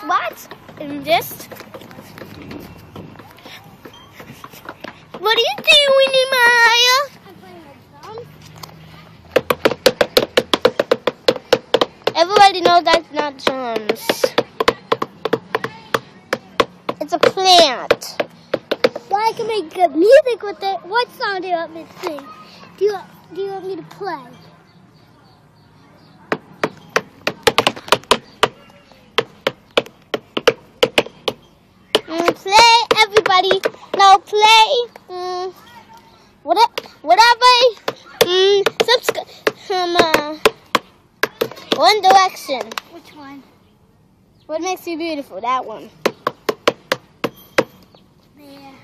What? And just... What are you doing, Maya? I'm playing with drums. Everybody knows that's not drums. It's a plant. Well, I can make good music with it. What song do you want me to sing? Do you want me to play? Play, everybody. No, play. Whatever. Subscribe. One Direction. Which one? What makes you beautiful? That one. There.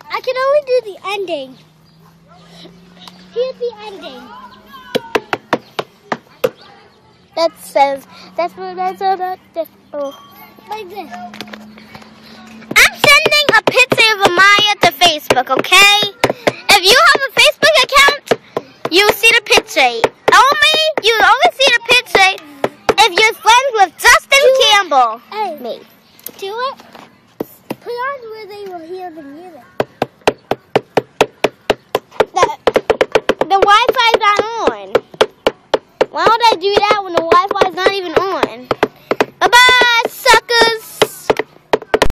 I can only do the ending. Here's the ending. That says, that's what that's all that. Oh. Like this. I'm sending a picture of Maya to Facebook, okay? If you have a Facebook account, you'll see the picture.